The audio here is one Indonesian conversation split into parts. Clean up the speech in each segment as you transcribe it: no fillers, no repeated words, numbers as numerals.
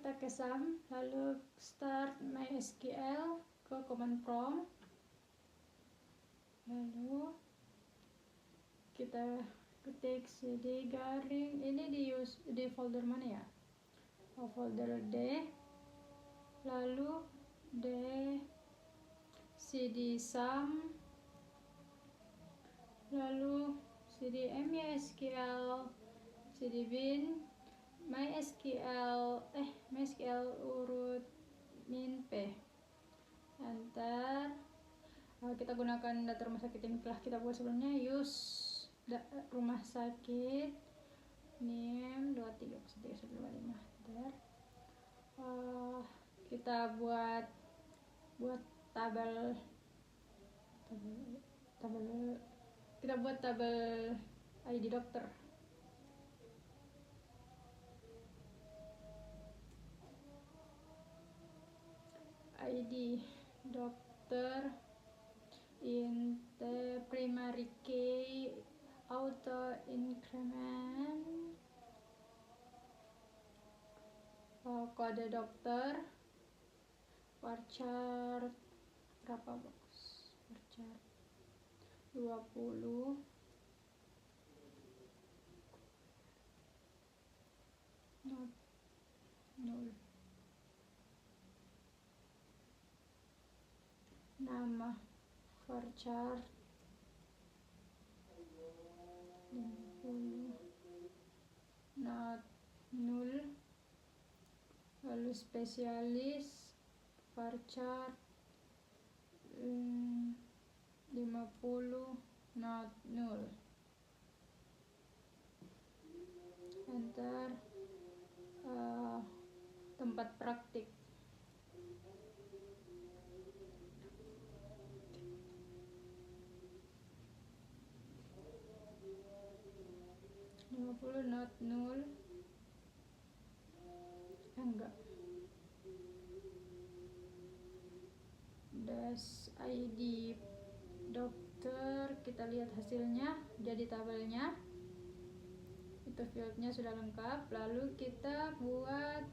kita ke SAM, lalu start MySQL ke command prompt, lalu kita ketik cd garing, ini di folder mana ya? Folder D, lalu D cd sum, lalu cd mysql, cd bin, mysql urut min p, enter. Kita gunakan data rumah sakit yang telah kita buat sebelumnya. Use rumah sakit NIM 231315, enter. Kita buat tabel kita buat tabel ID dokter. ID dokter int primary key auto increment, kode dokter varchar berapa box, varchar 20, not 0, nama varchar 50, not 0, lalu spesialis varchar 50, not 0, enter. Tempat praktik not 0, enggak, dash ID dokter, kita lihat hasilnya jadi tabelnya, itu fieldnya sudah lengkap. Lalu kita buat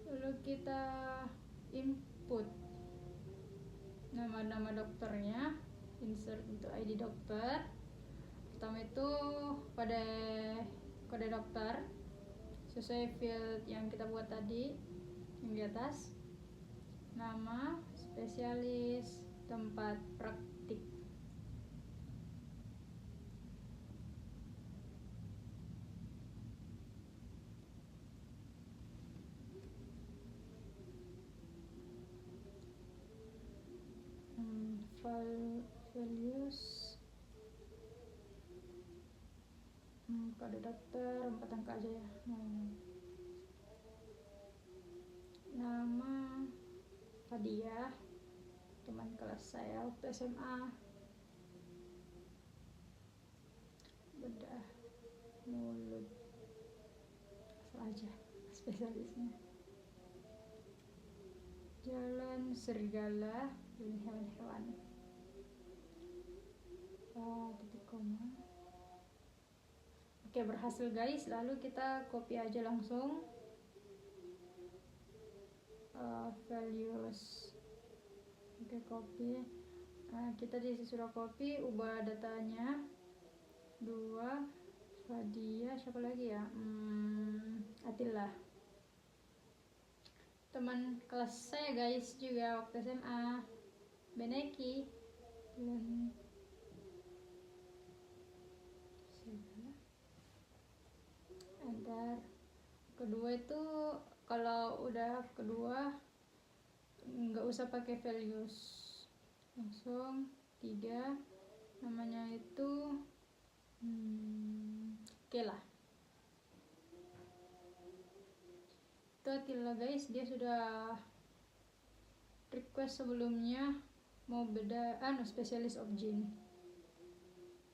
lalu kita input nama-nama dokternya, insert untuk ID dokter. Pertama itu pada kode dokter sesuai field yang kita buat tadi yang di atas, nama, spesialis, tempat praktik. Values, kode dokter 4 angka aja ya. Nama Fadia, teman kelas saya waktu SMA. Bedah mulut, asal aja spesialisnya. Jalan serigala, ini hewan-hewan. Titik koma. Oke, berhasil guys. Lalu kita copy aja langsung values. Oke, copy. Kita di sini sudah copy, ubah datanya 2 Fadia, siapa lagi ya, Atilla, teman kelas saya guys juga waktu SMA, Beneki. Enter. Kedua itu kalau udah kedua nggak usah pakai values, langsung 3 namanya itu Kela. Itu Atilla guys, dia sudah request sebelumnya mau beda spesialis objin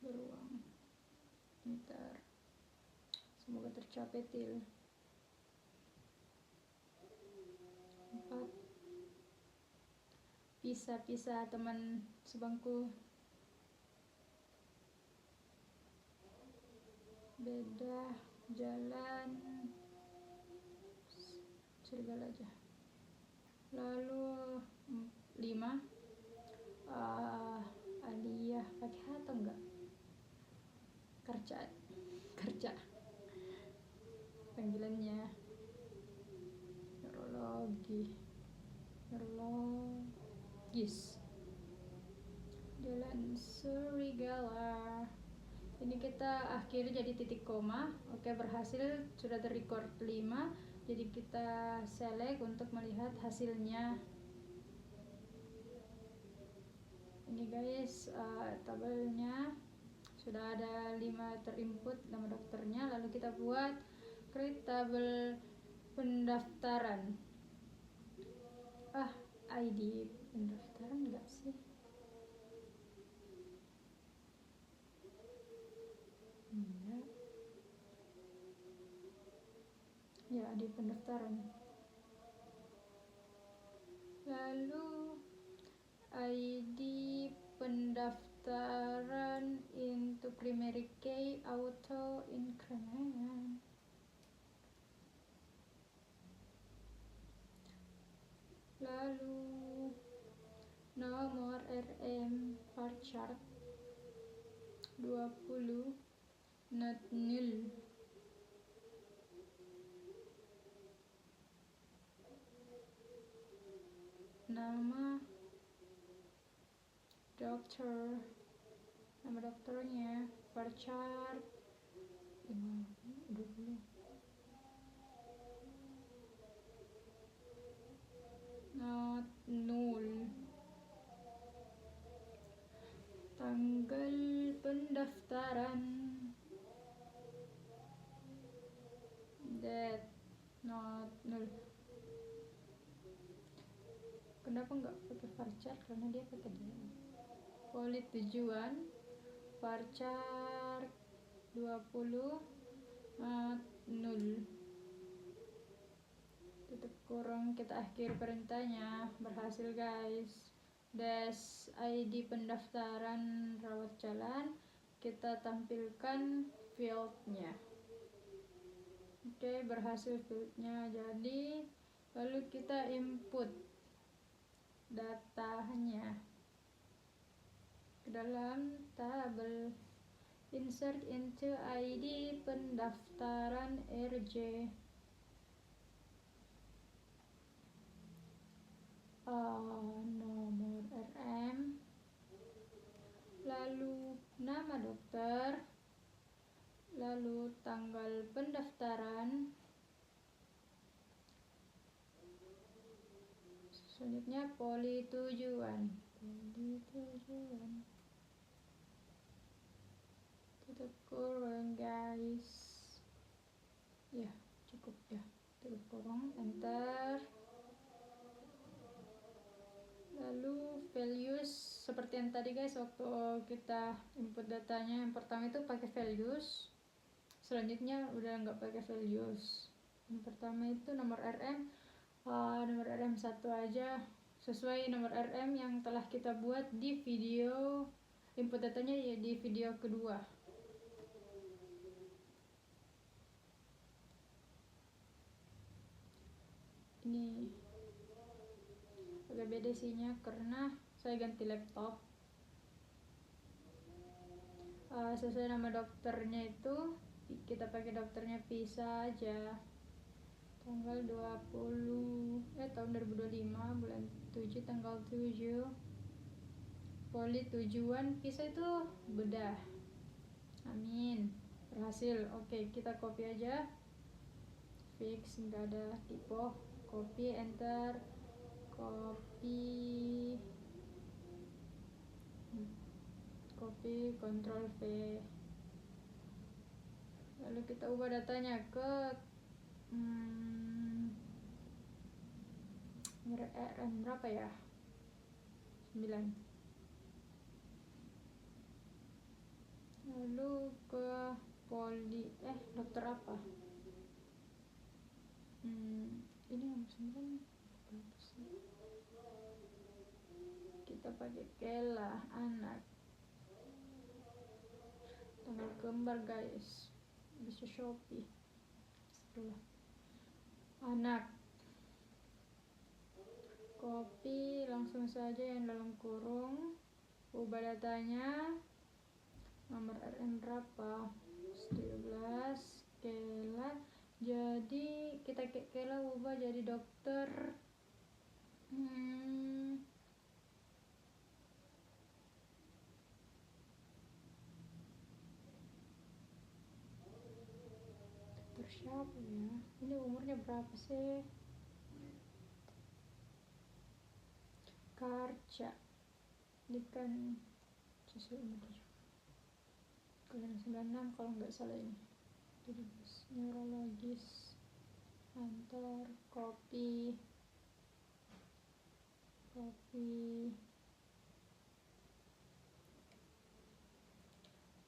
beruang. Ntar semoga tercapai til 4. Pisah teman sebangku, beda jalan tinggal aja. Lalu 5 Aliyah pakai H atau enggak? Kerja panggilannya. Neurologis Jalan Serigala. Ini kita akhiri jadi titik koma. Oke, berhasil, sudah terrecord 5. Jadi kita select untuk melihat hasilnya. Ini guys, tabelnya sudah ada 5 terinput nama dokternya. Lalu kita buat create tabel pendaftaran. ID pendaftaran enggak sih? Enggak. Ya, ID pendaftaran. Lalu ID pendaftaran into primary key auto increment. Lalu nomor RM bar chart 20 not nil. Nama dokter, nama dokternya bar chart 20 not null. Tanggal pendaftaran date not null. Kenapa nggak pakai varchar? Karena dia pakai dia. Poli tujuan varchar 20 null. Tutup kurung, kita akhir perintahnya. Berhasil guys. Des ID pendaftaran rawat jalan, kita tampilkan fieldnya. Oke, berhasil fieldnya jadi. Lalu kita input datanya ke dalam tabel. Insert into ID pendaftaran RJ. Nomor RM, lalu nama dokter, lalu tanggal pendaftaran, selanjutnya poli tujuan. Tutup kurung guys. Ya, cukup ya. Tutup kurung, enter. Lalu values seperti yang tadi guys, waktu kita input datanya yang pertama itu pakai values, selanjutnya udah nggak pakai values. Yang pertama itu nomor RM, nomor RM 1 aja sesuai nomor RM yang telah kita buat di video input datanya ya, di video kedua. Ini agak beda isinya karena saya ganti laptop. Sesuai nama dokternya itu kita pakai dokternya Pisa aja. Tanggal 20 tahun 2025 bulan 7 tanggal 7. Poli tujuan Pisa itu bedah. Amin, berhasil. Oke, kita copy aja. Fix, nggak ada typo. Copy, enter. Copy, Ctrl V. Lalu kita ubah datanya ke RM berapa ya? 9. Lalu ke poli dokter apa? Ini nomor 9 berapa sih? Kita pakai Kela anak. Tanggal kembar guys, bisa Shopee. Setelah anak copy langsung saja yang dalam kurung, ubah datanya, nomor RM berapa, 17, Kela, jadi kita Kela ubah jadi dokter dokter siapa ya, ini umurnya berapa sih, Karca, ini kan sesuai umur juga, kalian 96 kalau nggak salah ini, 17, neurologis, antar, copy,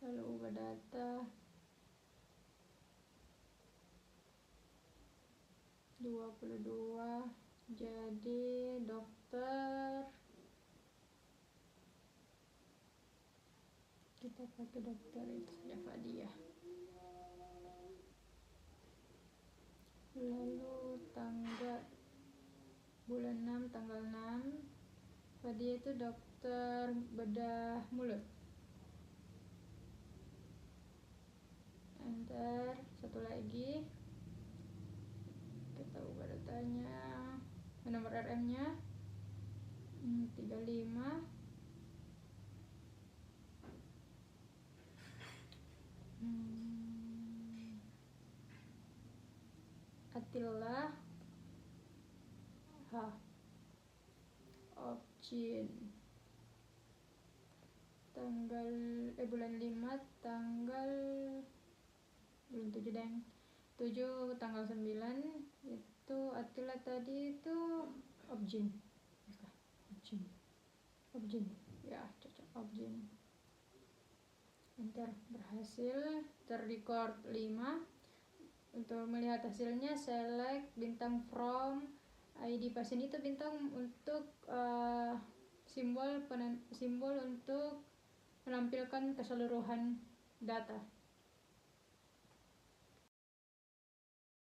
lalu ubah data 22, jadi dokter, kita pakai dokter itu saja Fadia. Lalu tanggal bulan 6 tanggal 6, Fadia itu dokter bedah mulut, enter, satu lagi kita ubah datanya, nomor RM nya 35, Atilla Opcin, tanggal bulan 5 tanggal bulan 7 deng, 7 tanggal 9 itu Atilla tadi itu Opjin ya, cocok Opjin, enter, berhasil, terrecord 5. Untuk melihat hasilnya select bintang from ID pasien itu bintang untuk simbol untuk menampilkan keseluruhan data.